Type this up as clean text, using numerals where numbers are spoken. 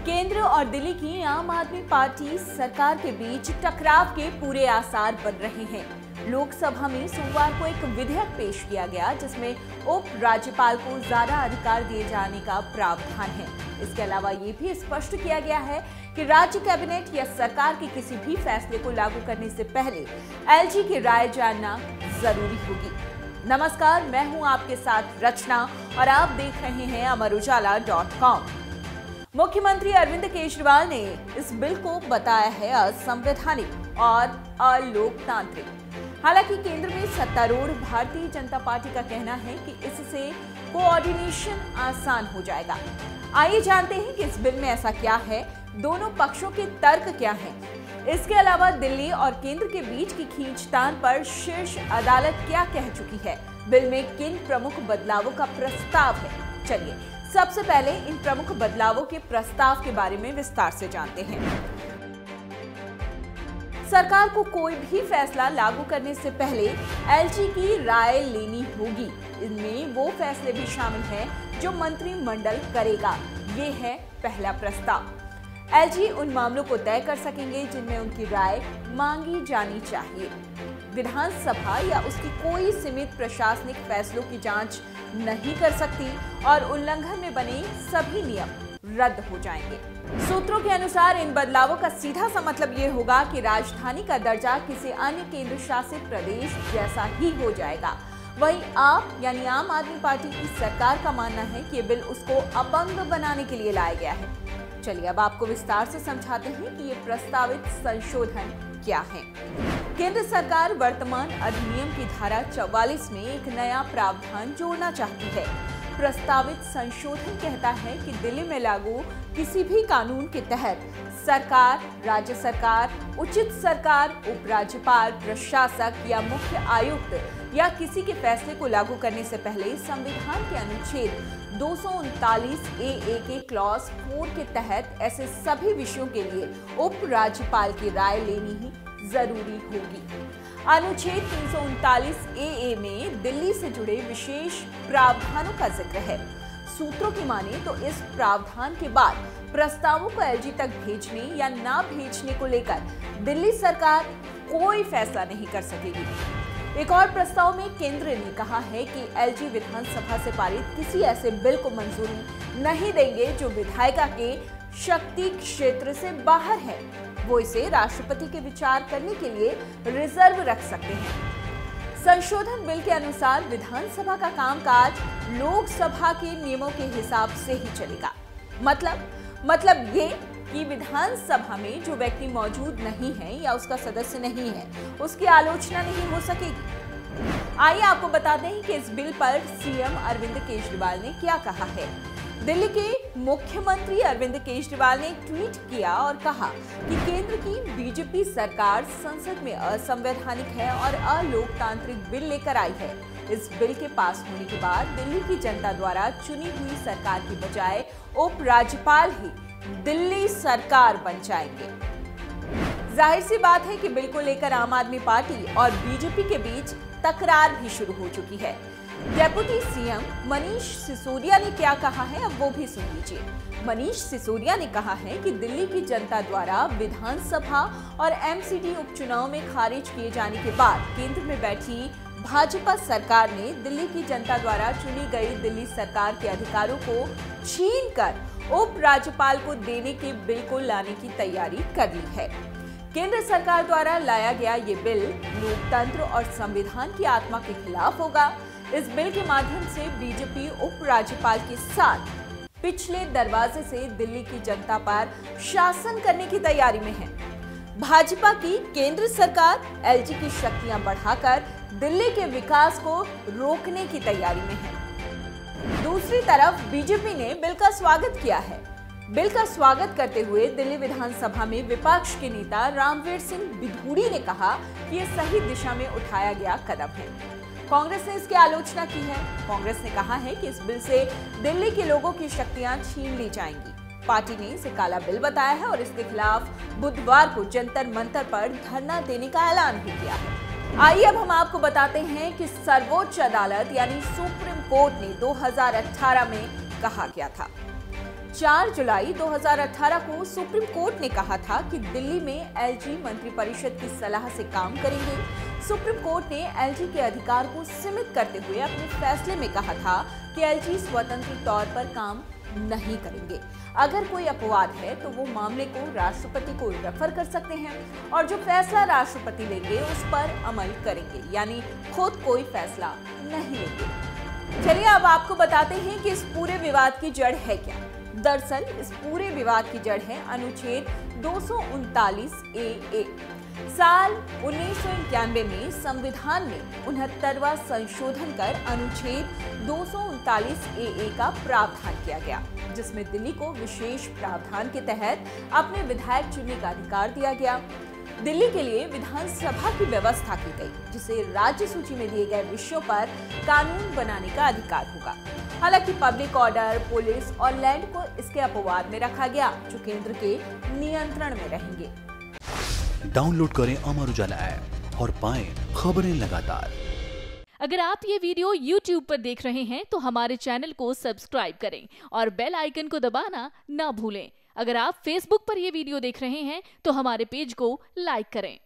केंद्र और दिल्ली की आम आदमी पार्टी सरकार के बीच टकराव के पूरे आसार बन रहे हैं। लोकसभा में सोमवार को एक विधेयक पेश किया गया जिसमें उप राज्यपाल को ज्यादा अधिकार दिए जाने का प्रावधान है। इसके अलावा ये भी स्पष्ट किया गया है कि राज्य कैबिनेट या सरकार के किसी भी फैसले को लागू करने से पहले एलजी की राय जानना जरूरी होगी। नमस्कार, मैं हूं आपके साथ रचना और आप देख रहे हैं अमरउजाला.com। मुख्यमंत्री अरविंद केजरीवाल ने इस बिल को बताया है असंवैधानिक और अलोकतांत्रिक। हालांकि केंद्र में सत्तारूढ़ भारतीय जनता पार्टी का कहना है कि इससे कोऑर्डिनेशन आसान हो जाएगा। आइए जानते हैं कि इस बिल में ऐसा क्या है, दोनों पक्षों के तर्क क्या हैं। इसके अलावा दिल्ली और केंद्र के बीच की खींचतान पर शीर्ष अदालत क्या कह चुकी है, बिल में किन प्रमुख बदलावों का प्रस्ताव है। चलिए सबसे पहले इन प्रमुख बदलावों के प्रस्ताव के बारे में विस्तार से जानते हैं। सरकार को कोई भी फैसला लागू करने से पहले एलजी की राय लेनी होगी। इनमें वो फैसले भी शामिल हैं जो मंत्रिमंडल करेगा। ये है पहला प्रस्ताव। एलजी उन मामलों को तय कर सकेंगे जिनमें उनकी राय मांगी जानी चाहिए। विधानसभा या उसकी कोई सीमित प्रशासनिक फैसलों की जांच नहीं कर सकती और उल्लंघन में बने सभी नियम रद्द हो जाएंगे। सूत्रों के अनुसार इन बदलावों का सीधा सा मतलब ये होगा कि राजधानी का दर्जा किसी अन्य केंद्र शासित प्रदेश जैसा ही हो जाएगा। वहीं आप यानी आम आदमी पार्टी की सरकार का मानना है कि ये बिल उसको अपंग बनाने के लिए लाया गया है। चलिए अब आपको विस्तार से समझाते हैं कि ये प्रस्तावित संशोधन क्या है। केंद्र सरकार वर्तमान अधिनियम की धारा 44 में एक नया प्रावधान जोड़ना चाहती है। प्रस्तावित संशोधन कहता है कि दिल्ली में लागू किसी भी कानून के तहत सरकार, राज्य सरकार, उचित सरकार, उपराज्यपाल, प्रशासक या मुख्य आयुक्त या किसी के फैसले को लागू करने से पहले संविधान के अनुच्छेद 239 ए के क्लॉज 4 के तहत ऐसे सभी विषयों के लिए उप राज्यपाल की राय लेनी ही जरूरी होगी। अनुच्छेद 339 ए में दिल्ली से जुड़े विशेष प्रावधानों का जिक्र है। सूत्रों की माने तो इस प्रावधान के बाद प्रस्तावों को एलजी तक भेजने या ना भेजने को लेकर दिल्ली सरकार कोई फैसला नहीं कर सकेगी। एक और प्रस्ताव में केंद्र ने कहा है कि एलजी विधानसभा से पारित किसी ऐसे बिल को मंजूरी नहीं देंगे जो विधायिका के शक्ति क्षेत्र से बाहर है। वो इसे राष्ट्रपति के विचार करने के लिए रिजर्व रख सकते हैं। संशोधन बिल के अनुसार विधानसभा का कामकाज लोकसभा के नियमों के हिसाब से ही चलेगा। मतलब ये कि विधानसभा में जो व्यक्ति मौजूद नहीं है या उसका सदस्य नहीं है, उसकी आलोचना नहीं हो सकेगी। आइए आपको बताते हैं कि इस बिल पर सीएम अरविंद केजरीवाल ने क्या कहा है। दिल्ली के मुख्यमंत्री अरविंद केजरीवाल ने ट्वीट किया और कहा कि केंद्र की बीजेपी सरकार संसद में असंवैधानिक है और अलोकतांत्रिक बिल लेकर आई है। इस बिल के पास होने के बाद दिल्ली की जनता द्वारा चुनी हुई सरकार की बजाय उप राज्यपाल ही दिल्ली सरकार बन जाएंगे। जाहिर सी बात है कि बिल को लेकर आम आदमी पार्टी और बीजेपी के बीच तकरार भी शुरू हो चुकी है। डेप्यूटी सीएम मनीष सिसोदिया ने क्या कहा है, अब वो भी सुन लीजिए। मनीष सिसोदिया ने कहा है कि दिल्ली की जनता द्वारा विधानसभा और एमसीडी उपचुनाव में खारिज किए जाने के बाद केंद्र में बैठी भाजपा सरकार ने दिल्ली की जनता द्वारा चुनी गई दिल्ली सरकार के अधिकारों को छीनकर उप राज्यपाल को देने के बिल को लाने की तैयारी कर ली है। केंद्र सरकार द्वारा लाया गया ये बिल लोकतंत्र और संविधान की आत्मा के खिलाफ होगा। इस बिल के माध्यम से बीजेपी उप राज्यपाल के साथ पिछले दरवाजे से दिल्ली की जनता पर शासन करने की तैयारी में है। भाजपा की केंद्र सरकार एलजी की शक्तियां बढ़ाकर दिल्ली के विकास को रोकने की तैयारी में है। दूसरी तरफ बीजेपी ने बिल का स्वागत किया है। बिल का स्वागत करते हुए दिल्ली विधानसभा में विपक्ष के नेता रामवीर सिंह बिधूड़ी ने कहा कि ये सही दिशा में उठाया गया कदम है। कांग्रेस ने इसकी आलोचना की है। कांग्रेस ने कहा है कि इस बिल से दिल्ली के लोगों की शक्तियां छीन ली जाएंगी। पार्टी ने इसे काला बिल बताया है और इसके खिलाफ बुधवार को जंतर मंतर पर धरना देने का ऐलान भी किया है। आइए अब हम आपको बताते हैं कि सर्वोच्च अदालत यानी सुप्रीम कोर्ट ने 2018 में कहा क्या था। 4 जुलाई 2018 को सुप्रीम कोर्ट ने कहा था कि दिल्ली में एलजी मंत्रिपरिषद की सलाह से काम करेंगे। सुप्रीम कोर्ट ने एलजी के अधिकार को सीमित करते हुए अपने फैसले में कहा था कि एलजी स्वतंत्र तौर पर काम नहीं करेंगे। अगर कोई अपवाद है तो वो मामले को राष्ट्रपति को रेफर कर सकते हैं और जो फैसला राष्ट्रपति लेंगे उस पर अमल करेंगे, यानी खुद कोई फैसला नहीं लेंगे। चलिए अब आपको बताते हैं कि इस पूरे विवाद की जड़ है क्या। दरअसल इस पूरे विवाद की जड़ है अनुच्छेद 239 ए। साल 1991 में संविधान में 69वां संशोधन कर अनुच्छेद 239 ए का प्रावधान किया गया, जिसमें दिल्ली को विशेष प्रावधान के तहत अपने विधायक चुनने का अधिकार दिया गया। दिल्ली के लिए विधानसभा की व्यवस्था की गई, जिसे राज्य सूची में दिए गए विषयों पर कानून बनाने का अधिकार होगा। हालांकि पब्लिक ऑर्डर, पुलिस और लैंड को इसके अपवाद में रखा गया, जो केंद्र के नियंत्रण में रहेंगे। डाउनलोड करें अमर उजाला ऐप और पाएं खबरें लगातार। अगर आप ये वीडियो YouTube पर देख रहे हैं तो हमारे चैनल को सब्सक्राइब करें और बेल आइकन को दबाना ना भूलें। अगर आप Facebook पर ये वीडियो देख रहे हैं तो हमारे पेज को लाइक करें।